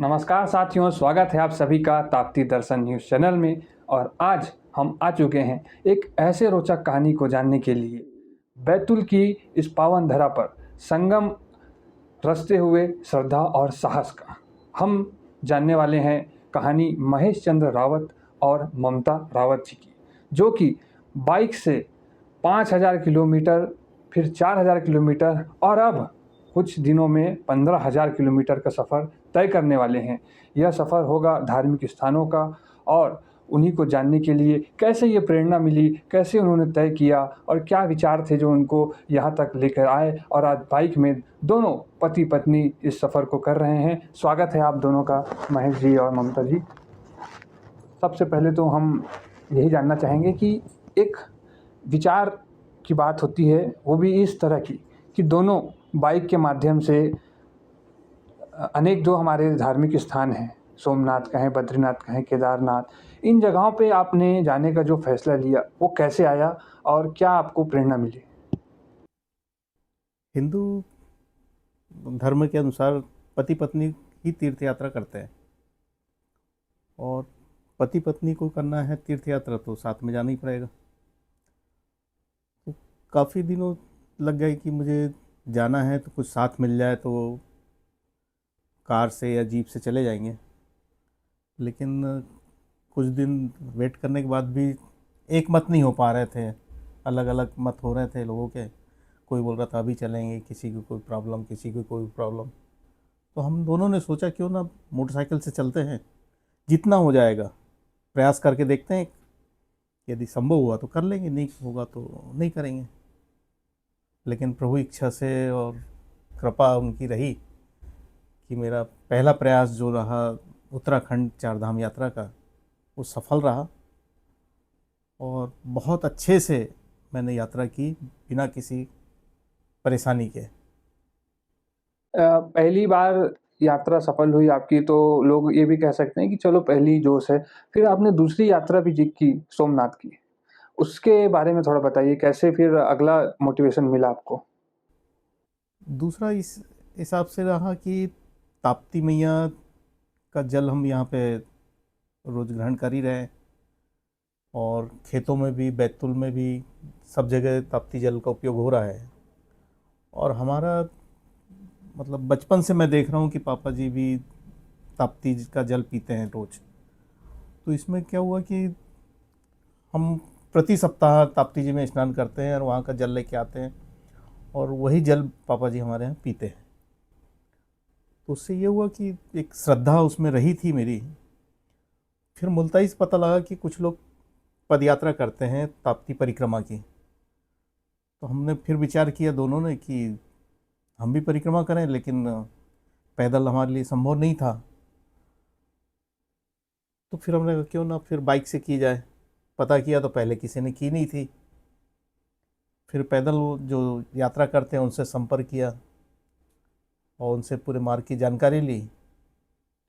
नमस्कार साथियों, स्वागत है आप सभी का ताप्ती दर्शन न्यूज़ चैनल में। और आज हम आ चुके हैं एक ऐसे रोचक कहानी को जानने के लिए। बैतूल की इस पावन धरा पर संगम रचते हुए श्रद्धा और साहस का हम जानने वाले हैं कहानी महेश चंद्र रावत और ममता रावत जी की, जो कि बाइक से 5,000 किलोमीटर, फिर 4,000 किलोमीटर और अब कुछ दिनों में 15,000 किलोमीटर का सफ़र तय करने वाले हैं। यह सफ़र होगा धार्मिक स्थानों का, और उन्हीं को जानने के लिए कैसे ये प्रेरणा मिली, कैसे उन्होंने तय किया और क्या विचार थे जो उनको यहाँ तक लेकर आए, और आज बाइक में दोनों पति पत्नी इस सफ़र को कर रहे हैं। स्वागत है आप दोनों का, महेश जी और ममता जी। सबसे पहले तो हम यही जानना चाहेंगे कि एक विचार की बात होती है, वो भी इस तरह की कि दोनों बाइक के माध्यम से अनेक जो हमारे धार्मिक स्थान हैं, सोमनाथ कहें, बद्रीनाथ कहें, केदारनाथ, इन जगहों पे आपने जाने का जो फैसला लिया वो कैसे आया और क्या आपको प्रेरणा मिली? हिंदू धर्म के अनुसार पति पत्नी ही तीर्थ यात्रा करते हैं, और पति पत्नी को करना है तीर्थ यात्रा तो साथ में जाना ही पड़ेगा। तो काफ़ी दिनों लग गए कि मुझे जाना है तो कुछ साथ मिल जाए तो कार से या जीप से चले जाएंगे। लेकिन कुछ दिन वेट करने के बाद भी एक मत नहीं हो पा रहे थे, अलग अलग मत हो रहे थे लोगों के। कोई बोल रहा था अभी चलेंगे, किसी की कोई प्रॉब्लम, किसी की कोई प्रॉब्लम। तो हम दोनों ने सोचा क्यों ना मोटरसाइकिल से चलते हैं, जितना हो जाएगा प्रयास करके देखते हैं। यदि संभव हुआ तो कर लेंगे, नहीं होगा तो नहीं करेंगे। लेकिन प्रभु इच्छा से और कृपा उनकी रही कि मेरा पहला प्रयास जो रहा उत्तराखंड चारधाम यात्रा का, वो सफल रहा और बहुत अच्छे से मैंने यात्रा की बिना किसी परेशानी के। पहली बार यात्रा सफल हुई आपकी तो लोग ये भी कह सकते हैं कि चलो पहली जोश है। फिर आपने दूसरी यात्रा भी की सोमनाथ की, उसके बारे में थोड़ा बताइए, कैसे फिर अगला मोटिवेशन मिला आपको? दूसरा इस हिसाब से रहा कि ताप्ती मैया का जल हम यहाँ पे रोज़ ग्रहण कर ही रहे हैं, और खेतों में भी, बैतूल में भी, सब जगह ताप्ती जल का उपयोग हो रहा है। और हमारा मतलब बचपन से मैं देख रहा हूँ कि पापा जी भी ताप्ती का जल पीते हैं रोज़। तो इसमें क्या हुआ कि हम प्रति सप्ताह ताप्ती जी में स्नान करते हैं और वहाँ का जल लेके आते हैं, और वही जल पापा जी हमारे यहाँ पीते हैं। तो उससे ये हुआ कि एक श्रद्धा उसमें रही थी मेरी। फिर मुल्ताई से पता लगा कि कुछ लोग पदयात्रा करते हैं ताप्ती परिक्रमा की। तो हमने फिर विचार किया दोनों ने कि हम भी परिक्रमा करें, लेकिन पैदल हमारे लिए संभव नहीं था। तो फिर हमने कहा क्यों ना फिर बाइक से की जाए। पता किया तो पहले किसी ने की नहीं थी। फिर पैदल जो यात्रा करते हैं उनसे संपर्क किया और उनसे पूरे मार्ग की जानकारी ली।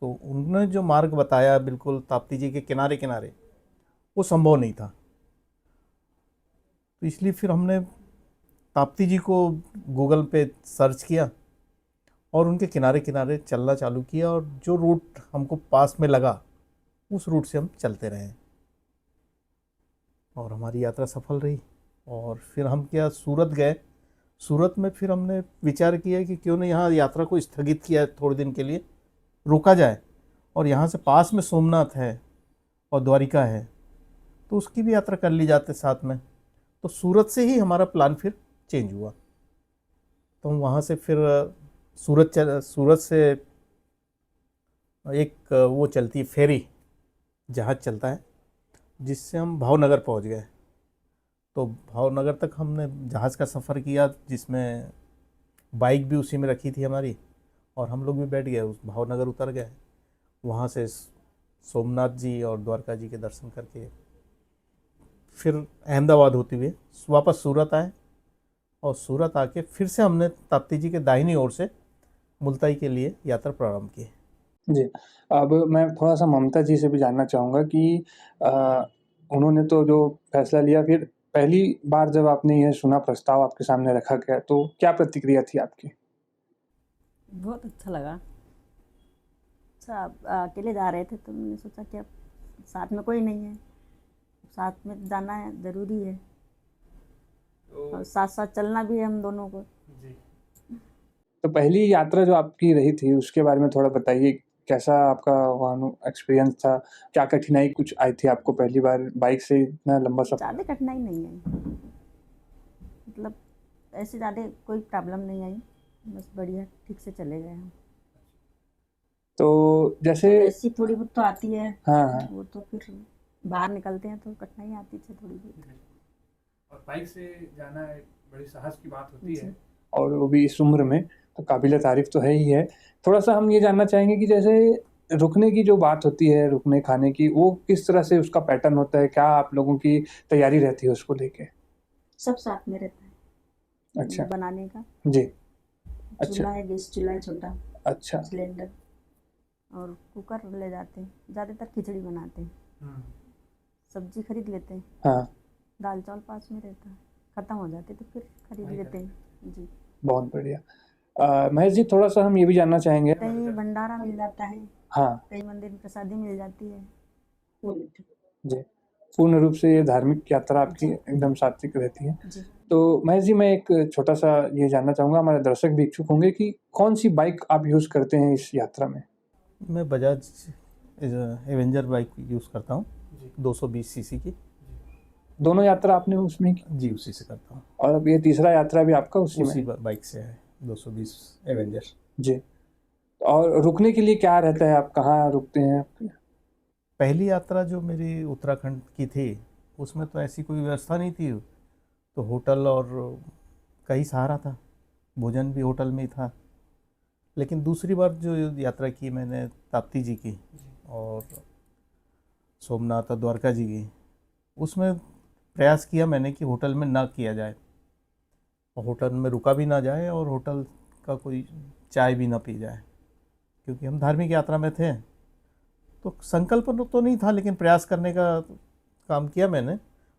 तो उन्होंने जो मार्ग बताया बिल्कुल ताप्ती जी के किनारे किनारे, वो संभव नहीं था। तो इसलिए फिर हमने ताप्ती जी को गूगल पे सर्च किया और उनके किनारे किनारे चलना चालू किया, और जो रूट हमको पास में लगा उस रूट से हम चलते रहे और हमारी यात्रा सफल रही। और फिर हम क्या सूरत गए। सूरत में फिर हमने विचार किया कि क्यों न यहाँ यात्रा को स्थगित किया, थोड़े दिन के लिए रोका जाए, और यहाँ से पास में सोमनाथ है और द्वारिका है, तो उसकी भी यात्रा कर ली जाते साथ में। तो सूरत से ही हमारा प्लान फिर चेंज हुआ। तो हम वहाँ से फिर सूरत से एक वो चलती है फेरी, जहाज़ चलता है, जिससे हम भावनगर पहुँच गए। तो भावनगर तक हमने जहाज़ का सफ़र किया, जिसमें बाइक भी उसी में रखी थी हमारी, और हम लोग भी बैठ गए, उस भावनगर उतर गए। वहाँ से सोमनाथ जी और द्वारका जी के दर्शन करके फिर अहमदाबाद होते हुए वापस सूरत आए, और सूरत आके फिर से हमने ताप्ती जी के दाहिनी ओर से मुल्ताई के लिए यात्रा प्रारंभ की। जी, अब मैं थोड़ा-सा ममता जी से भी जानना चाहूँगा कि अ, उन्होंने तो जो फैसला लिया, फिर पहली बार जब आपने यह सुना, प्रस्ताव आपके सामने रखा गया, तो क्या प्रतिक्रिया थी आपकी? बहुत अच्छा लगा। अच्छा, अकेले जा रहे थे तो मैंने सोचा कि अब साथ में कोई नहीं है, साथ में जाना है ज़रूरी है और साथ साथ चलना भी है हम दोनों को। तो पहली यात्रा जो आपकी रही थी उसके बारे में थोड़ा बताइए, कैसा आपका वहाँ एक्सपीरियंस था? क्या कठिनाई कुछ आई थी आपको पहली बार बाइक से इतना लंबा सफ़र? ज़्यादा कठिनाई नहीं आई, मतलब ऐसे ज़्यादा कोई प्रॉब्लम नहीं आई, बस बढ़िया ठीक से चले गए हम। तो जैसे ऐसी थोड़ी बहुत तो आती है, हाँ, हाँ। वो तो फिर बाहर निकलते हैं तो कठिनाई आती है थोड़ी बहुत। और बाइक से जाना एक बड़ी साहस की बात होती जी। है, और वो भी इस उम्र में, तो काबिल तारीफ़ तो है ही है। थोड़ा-सा हम ये जानना चाहेंगे कि जैसे रुकने की जो बात होती है, रुकने खाने की, वो किस तरह से उसका पैटर्न होता है? क्या आप लोगों की तैयारी रहती है उसको लेके? सब साथ में रहता है अच्छा, बनाने का। जी, अच्छा, चूल्हा है, गैस चूल्हा है छोटा, अच्छा। सिलेंडर और कुकर ले जाते हैं, ज़्यादातर खिचड़ी बनाते हैं। सब्जी खरीद लेते हैं, हाँ, दाल चावल पास में रहता है, ख़त्म हो जाते तो फिर खरीद लेते हैं। जी। बहुत बढ़िया। महेश जी, थोड़ा-सा हम ये भी जानना चाहेंगे। कहीं भंडारा मिल जाता है, हाँ, कहीं मंदिर में प्रसादी मिल जाती है। जी। पूर्ण रूप से ये धार्मिक यात्रा आपकी जी। एकदम सात्विक रहती है। जी। तो महेश जी, मैं एक छोटा-सा ये जानना चाहूँगा, हमारे दर्शक भी इच्छुक होंगे कि कौन-सी बाइक आप यूज़ करते हैं इस यात्रा में? मैं बजाज एवेंजर बाइक यूज़ करता हूँ, 220 सीसी की। दोनों यात्रा आपने उसमें की? जी, उसी से करता हूँ। और अब ये तीसरा यात्रा भी आपका उसी में उसी है? बाइक से है, 220 एवेंजर। जी। और रुकने के लिए क्या रहता है? आप कहाँ रुकते हैं? पहली यात्रा जो मेरी उत्तराखंड की थी, उसमें तो ऐसी कोई व्यवस्था नहीं थी, तो होटल और का ही सहारा था, भोजन भी होटल में ही था। लेकिन दूसरी बार जो यात्रा की मैंने ताप्ती जी की और सोमनाथ और द्वारका जी की, उसमें प्रयास किया मैंने कि होटल में ना किया जाए, और होटल में रुका भी ना जाए, और होटल का कोई चाय भी ना पी जाए, क्योंकि हम धार्मिक यात्रा में थे। तो संकल्प तो नहीं था, लेकिन प्रयास करने का काम किया मैंने,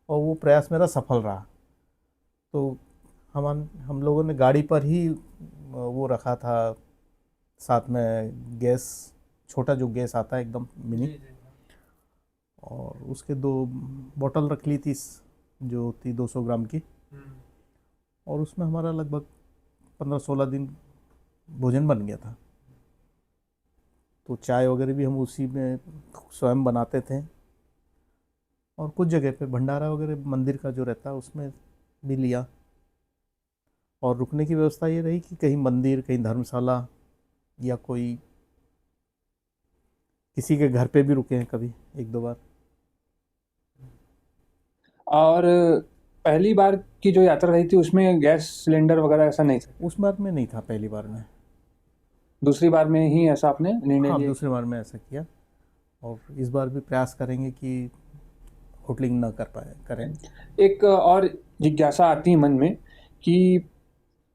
और वो प्रयास मेरा सफल रहा। तो हम लोगों ने गाड़ी पर ही वो रखा था, साथ में गैस, छोटा जो गैस आता है एकदम मिनी, और उसके 2 बोतल रख ली थी जो थी 200 ग्राम की, और उसमें हमारा लगभग 15-16 दिन भोजन बन गया था। तो चाय वगैरह भी हम उसी में स्वयं बनाते थे, और कुछ जगह पे भंडारा वगैरह मंदिर का जो रहता है उसमें भी लिया। और रुकने की व्यवस्था ये रही कि कहीं मंदिर, कहीं धर्मशाला, या कोई किसी के घर पे भी रुके हैं कभी 1-2 बार। और पहली बार की जो यात्रा रही थी उसमें गैस सिलेंडर वगैरह ऐसा नहीं था? उस बार में नहीं था, पहली बार में। दूसरी बार में ही ऐसा आपने निर्णय हाँ, लिया? दूसरी बार में ऐसा किया, और इस बार भी प्रयास करेंगे कि होटलिंग ना करें। एक और जिज्ञासा आती है मन में कि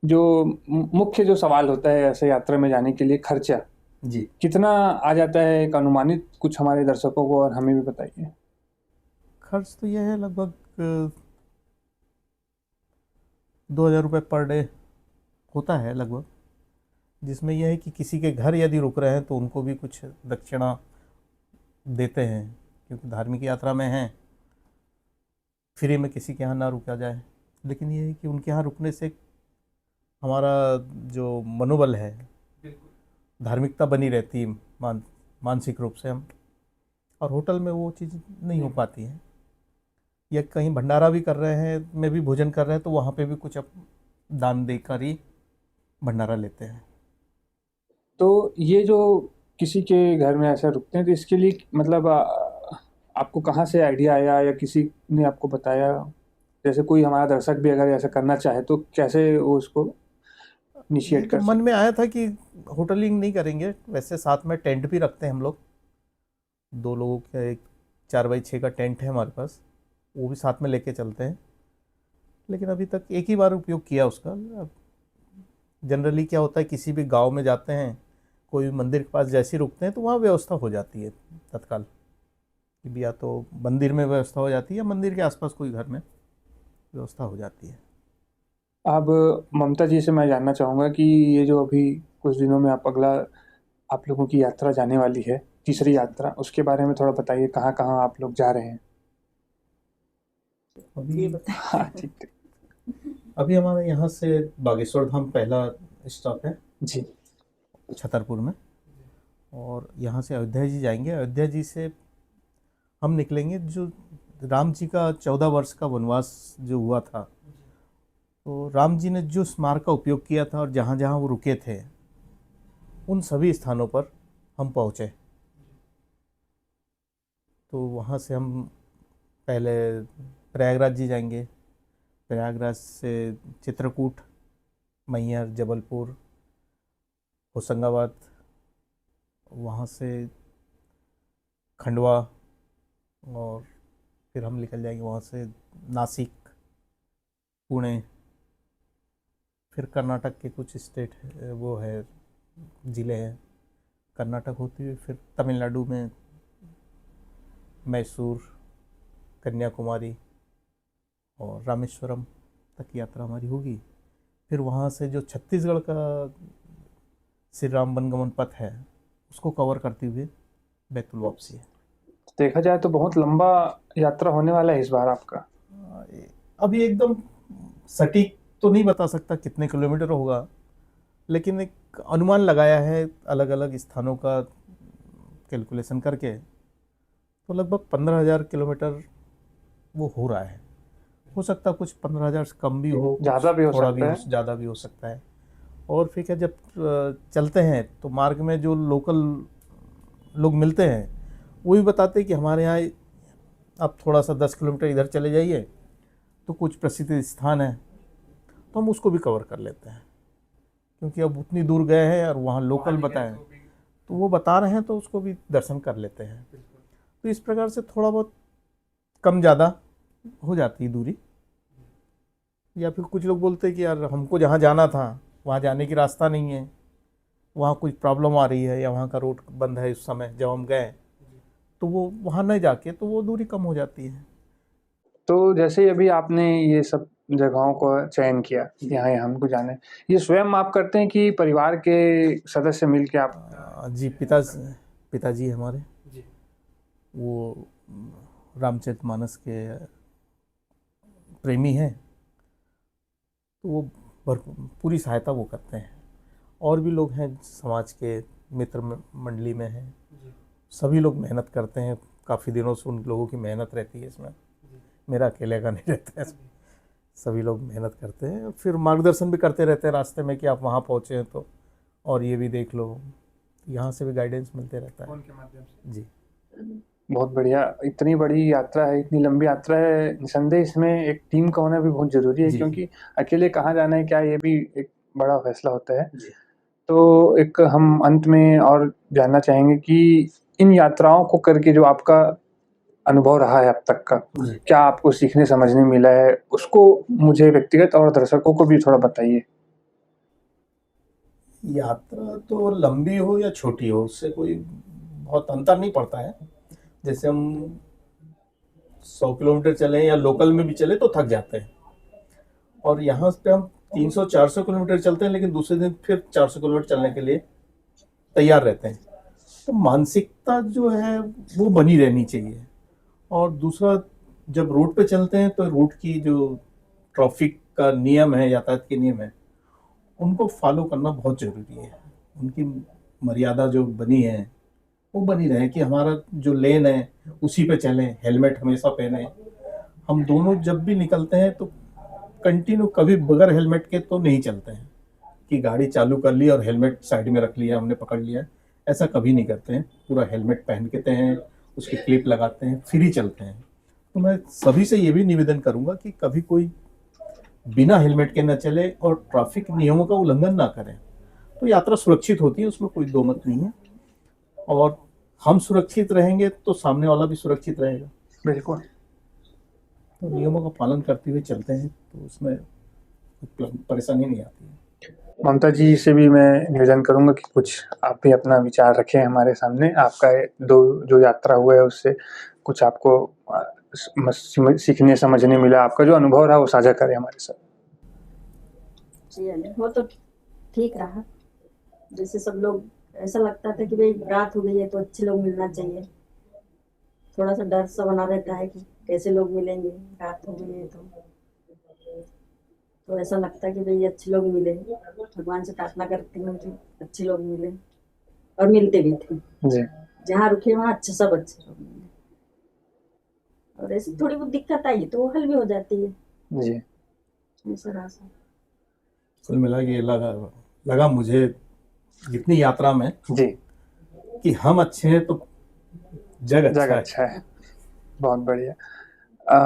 जो मुख्य जो सवाल होता है ऐसे यात्रा में जाने के लिए, खर्चा जी। कितना आ जाता है? एक अनुमानित कुछ हमारे दर्शकों को और हमें भी बताइए। खर्च तो यह है, लगभग 2,000 रुपये पर डे होता है लगभग, जिसमें यह है कि किसी के घर यदि रुक रहे हैं तो उनको भी कुछ दक्षिणा देते हैं, क्योंकि धार्मिक यात्रा में हैं, फ्री में किसी के यहाँ ना रुका जाए। लेकिन ये है कि उनके यहाँ रुकने से हमारा जो मनोबल है, धार्मिकता बनी रहती है, मानसिक रूप से हम, और होटल में वो चीज़ नहीं हो पाती है। या कहीं भंडारा भी कर रहे हैं, में भी भोजन कर रहे हैं, तो वहाँ पे भी कुछ अब दान देकर ही भंडारा लेते हैं। तो ये जो किसी के घर में ऐसा रुकते हैं, तो इसके लिए मतलब आपको कहाँ से आइडिया आया या किसी ने आपको बताया? जैसे कोई हमारा दर्शक भी अगर ऐसा करना चाहे तो कैसे वो उसको ये इनिशिएट तो कर मन सकते? में आया था कि होटलिंग नहीं करेंगे, वैसे साथ में टेंट भी रखते हैं हम लोग, 2 लोगों का एक 4x6 का टेंट है हमारे पास, वो भी साथ में लेके चलते हैं। लेकिन अभी तक एक ही बार उपयोग किया उसका। अब जनरली क्या होता है, किसी भी गांव में जाते हैं, कोई भी मंदिर के पास जैसे ही रुकते हैं तो वहाँ व्यवस्था हो जाती है तत्काल, कि भी या तो मंदिर में व्यवस्था हो जाती है, या मंदिर के आसपास कोई घर में व्यवस्था हो जाती है। अब ममता जी से मैं जानना चाहूँगा कि ये जो अभी कुछ दिनों में आप अगला आप लोगों की यात्रा जाने वाली है, तीसरी यात्रा, उसके बारे में थोड़ा बताइए, कहाँ कहाँ आप लोग जा रहे हैं? ये अभी बताइए। हाँ ठीक ठीक। अभी हमारे यहाँ से बागेश्वर धाम पहला स्टॉप है जी छतरपुर में, और यहाँ से अयोध्या जी जाएंगे। अयोध्या जी से हम निकलेंगे, जो राम जी का 14 वर्ष का वनवास जो हुआ था, तो राम जी ने जो स्मारक का उपयोग किया था और जहाँ जहाँ वो रुके थे, उन सभी स्थानों पर हम पहुँचे। तो वहाँ से हम पहले प्रयागराज जी जाएंगे, प्रयागराज से चित्रकूट, मैहर, जबलपुर, होशंगाबाद, वहाँ से खंडवा, और फिर हम निकल जाएंगे वहाँ से नासिक, पुणे, फिर कर्नाटक के कुछ स्टेट वो है, ज़िले हैं। कर्नाटक होती हुई फिर तमिलनाडु में मैसूर, कन्याकुमारी और रामेश्वरम तक यात्रा हमारी होगी। फिर वहाँ से जो छत्तीसगढ़ का श्री राम वनगमन पथ है, उसको कवर करते हुए बैतूल वापसी है। देखा जाए तो बहुत लंबा यात्रा होने वाला है इस बार आपका। अभी एकदम सटीक तो नहीं बता सकता कितने किलोमीटर होगा, लेकिन एक अनुमान लगाया है अलग अलग स्थानों का कैलकुलेशन करके, तो लगभग 15,000 किलोमीटर वो हो रहा है। हो सकता है कुछ 15,000 से कम भी हो, ज़्यादा भी हो थोड़ा सकता है। ज़्यादा भी हो सकता है। और फिर क्या, जब चलते हैं तो मार्ग में जो लोकल लोग मिलते हैं, वो भी बताते हैं कि हमारे यहाँ आप थोड़ा सा 10 किलोमीटर इधर चले जाइए तो कुछ प्रसिद्ध स्थान है, तो हम उसको भी कवर कर लेते हैं, क्योंकि अब उतनी दूर गए हैं और वहाँ लोकल बताएं तो वो बता रहे हैं, तो उसको भी दर्शन कर लेते हैं। तो इस प्रकार से थोड़ा बहुत कम ज़्यादा हो जाती है दूरी। या फिर कुछ लोग बोलते हैं कि यार हमको जहाँ जाना था वहाँ जाने की रास्ता नहीं है, वहाँ कुछ प्रॉब्लम आ रही है, या वहाँ का रोड बंद है इस समय जब हम गए, तो वो वहाँ नहीं जाके तो वो दूरी कम हो जाती है। तो जैसे ही अभी आपने ये सब जगहों को चयन किया, यहाँ यहाँ हमको जाना है, ये स्वयं आप करते हैं कि परिवार के सदस्य मिल के आप? जी, पिताजी हमारे वो रामचरितमानस के प्रेमी हैं, तो वो पूरी सहायता वो करते हैं। और भी लोग हैं समाज के मित्र मंडली में हैं, सभी लोग मेहनत करते हैं। काफ़ी दिनों से उन लोगों की मेहनत रहती है इसमें, मेरा अकेले का नहीं रहता है। सभी लोग मेहनत करते हैं, फिर मार्गदर्शन भी करते रहते हैं रास्ते में कि आप वहाँ पहुँचे हैं तो और ये भी देख लो, यहाँ से भी गाइडेंस मिलते रहता है उनके माध्यम से। जी। बहुत बढ़िया। इतनी बड़ी यात्रा है, इतनी लंबी यात्रा है, निसंदेह इसमें एक टीम का होना भी बहुत ज़रूरी है, जी। क्योंकि अकेले कहाँ जाना है क्या, ये भी एक बड़ा फैसला होता है। जी। तो एक हम अंत में और जानना चाहेंगे कि इन यात्राओं को करके जो आपका अनुभव रहा है अब तक का, जी। क्या आपको सीखने समझने मिला है, उसको मुझे व्यक्तिगत और दर्शकों को भी थोड़ा बताइए। यात्रा तो लंबी हो या छोटी हो, उससे कोई बहुत अंतर नहीं पड़ता है। जैसे हम 100 किलोमीटर चले या लोकल में भी चले तो थक जाते हैं, और यहाँ पे हम 300-400 किलोमीटर चलते हैं, लेकिन दूसरे दिन फिर 400 किलोमीटर चलने के लिए तैयार रहते हैं। तो मानसिकता जो है वो बनी रहनी चाहिए। और दूसरा, जब रोड पे चलते हैं तो रोड की जो ट्रैफिक का नियम है, यातायात के नियम है, उनको फॉलो करना बहुत ज़रूरी है। उनकी मर्यादा जो बनी है वो बनी रहे, कि हमारा जो लेन है उसी पे चलें, हेलमेट हमेशा पहने। हम दोनों जब भी निकलते हैं तो कंटिन्यू कभी बगैर हेलमेट के तो नहीं चलते हैं, कि गाड़ी चालू कर ली और हेलमेट साइड में रख लिया, हमने पकड़ लिया, ऐसा कभी नहीं करते हैं। पूरा हेलमेट पहन के हैं, उसकी क्लिप लगाते हैं, फिर ही चलते हैं। तो मैं सभी से ये भी निवेदन करूंगा कि कभी कोई बिना हेलमेट के न चले और ट्रैफिक नियमों का उल्लंघन ना करें, तो यात्रा सुरक्षित होती है, उसमें कोई दो मत नहीं है। और हम सुरक्षित रहेंगे तो सामने वाला भी सुरक्षित रहेगा। बिल्कुल। तो नियमों का पालन करते हुए चलते हैं तो उसमें परेशानी नहीं आती है। ममता जी से भी मैं निवेदन करूंगा कि कुछ आप भी अपना विचार रखें हमारे सामने। आपका जो यात्रा हुआ है उससे कुछ आपको सीखने समझने मिला, आपका जो अनुभव रहा वो साझा करें हमारे साथ। जी, वो तो ठीक रहा। जैसे सब लोग ऐसा लगता था कि भाई रात हो गई है तो अच्छे लोग मिलना चाहिए। थोड़ा सा डर सा बना रहता है कि कैसे लोग मिलेंगे, रात हो गई है तो ऐसा लगता है कि भाई अच्छे लोग मिले। भगवान से प्रार्थना करती हूँ कि अच्छे लोग मिले, और मिलते भी थे। जी जहाँ रुके वहाँ अच्छे सब अच्छे लोग मिले। और ऐसी थोड़ी बहुत दिक्कत आई तो वो हल भी हो जाती है। जी ऐसा रहा सब। कुल मिला के लगा मुझे इतनी यात्रा में जी। कि हम अच्छे हैं तो जग अच्छा जग है। अच्छा है, बहुत बढ़िया।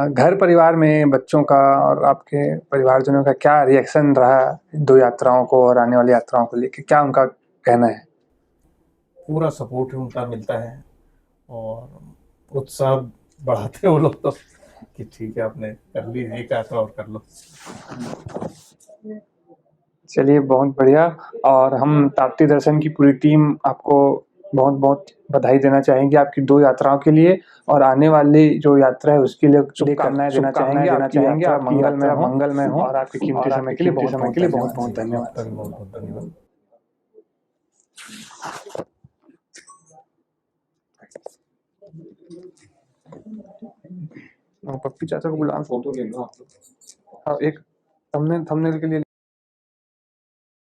घर परिवार में बच्चों का और आपके परिवारजनों का क्या रिएक्शन रहा 2 यात्राओं को और आने वाली यात्राओं को लेके, क्या उनका कहना है? पूरा सपोर्ट उनका मिलता है और उत्साह बढ़ाते हैं वो लोग तो कि ठीक है आपने कर ली, एक यात्रा और कर लो। चलिए बहुत बढ़िया। और हम ताप्ती दर्शन की पूरी टीम आपको बहुत-बहुत बधाई देना चाहेंगे आपकी 2 यात्राओं के लिए, और आने वाली जो यात्रा है उसके लिए शुभकामनाएँ देना चाहेंगे। आपकी यात्रा मंगलमय हो और आपके कीमती समय के लिए बहुत-बहुत धन्यवाद। आपका भी बहुत बहुत धन्यवाद। पप्पी चाचा को बुला, फोटो ले लो। हाँ, एक थंबनेल के लिए